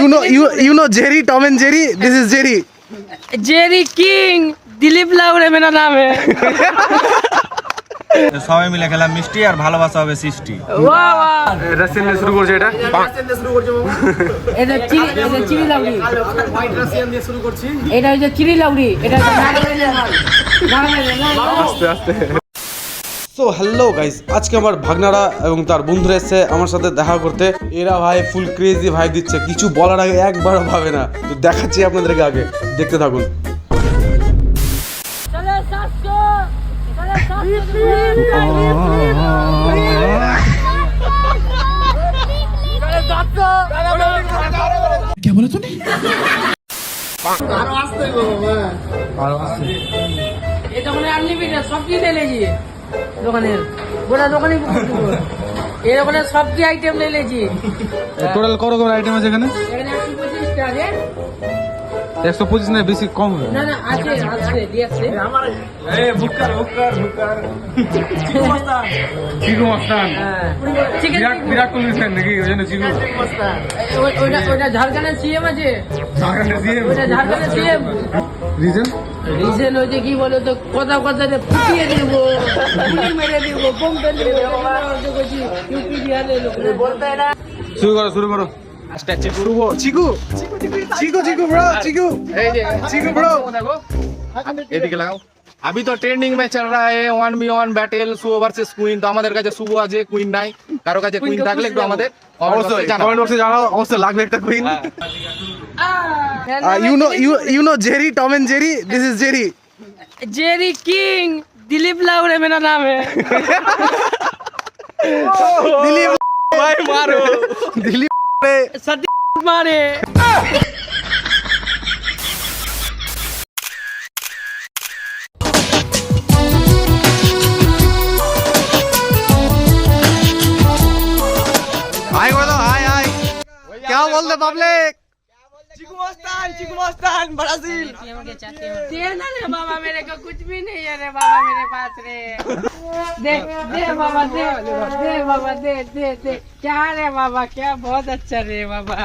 You know Jerry, Tom and Jerry. This is Jerry. Jerry king Dilip Laure मेरा नाम है। সবাই মিলে খেলাম মিষ্টি আর ভালোবাসা হবে সৃষ্টি। वाह वाह রাসেল দিয়ে শুরু করছে এটা। এটা চিনি লাউরি হোয়াইট রাশিয়ান দিয়ে শুরু করছি। এটা হচ্ছে চিনি লাউরি এটা আস্তে আস্তে। সো হ্যালো গাইস, আজকে আমার ভাগনারা এবং তার বন্ধুরা এসেছে আমার সাথে দেখা করতে। এরা ভাই ফুল ক্রেজি ভাই দিচ্ছে, কিছু বলার আগে একবারও ভাবে না। তো দেখাচ্ছি আপনাদেরকে, আগে দেখতে থাকুন। क्या बोला तूने? ये দোকানে আনলিমিটেড সব কি ले लीजिए দোকানের গোটা দোকানে এই দোকানে সব কি আইটেম ले लीजिए। টোটাল কত কত আইটেম আছে এখানে? এখানে 125 টা আছে। 125 না, বেশি কম হবে। না না আছে দিয়েছে চিকু মস্তান চিকেন বিরাট কোহলি ফ্যান নাকি? ওই জন্য চিকু ওটা ঝাড়খণ্ডের সিএম আছে। ওটা ঝাড়খণ্ডের সিএম। রিজন রিজেন হচ্ছে কি বলো তো, কথা কথাতে ফুটিয়ে দিব, গুলি মেরে দিব, বোম ফেলে দিব। ইউপি বিহারের লোক বলতে না। শুরু করো চিকু bro, চিকু bro। এদিকে লাগাও। अभी तो ट्रेंडिंग में चल रहा है 1v1 बैटल सुबो वर्सेस कुइन। तो আমাদের কাছে সুবো আছে, কুইন নাই। কারো কাছে কুইন থাকলে একটু আমাদের অবশ্যই কমেন্ট বক্সে জানাও, অবশ্যই লাগবে একটা queen. You know Jerry, Tom and Jerry. This is Jerry. Jerry king Dilip Laure मेरा नाम है। दिलीप भाई मारो, दिलीप सती मारे। हाय बोलो, हाय क्या बोलते पब्लिक? दे ना रे बाबा, मेरे को कुछ भी नहीं है रे बाबा मेरे पास रे। दे बाबा दे बाबा दे। क्या रे बाबा, क्या बहुत अच्छा रे बाबा।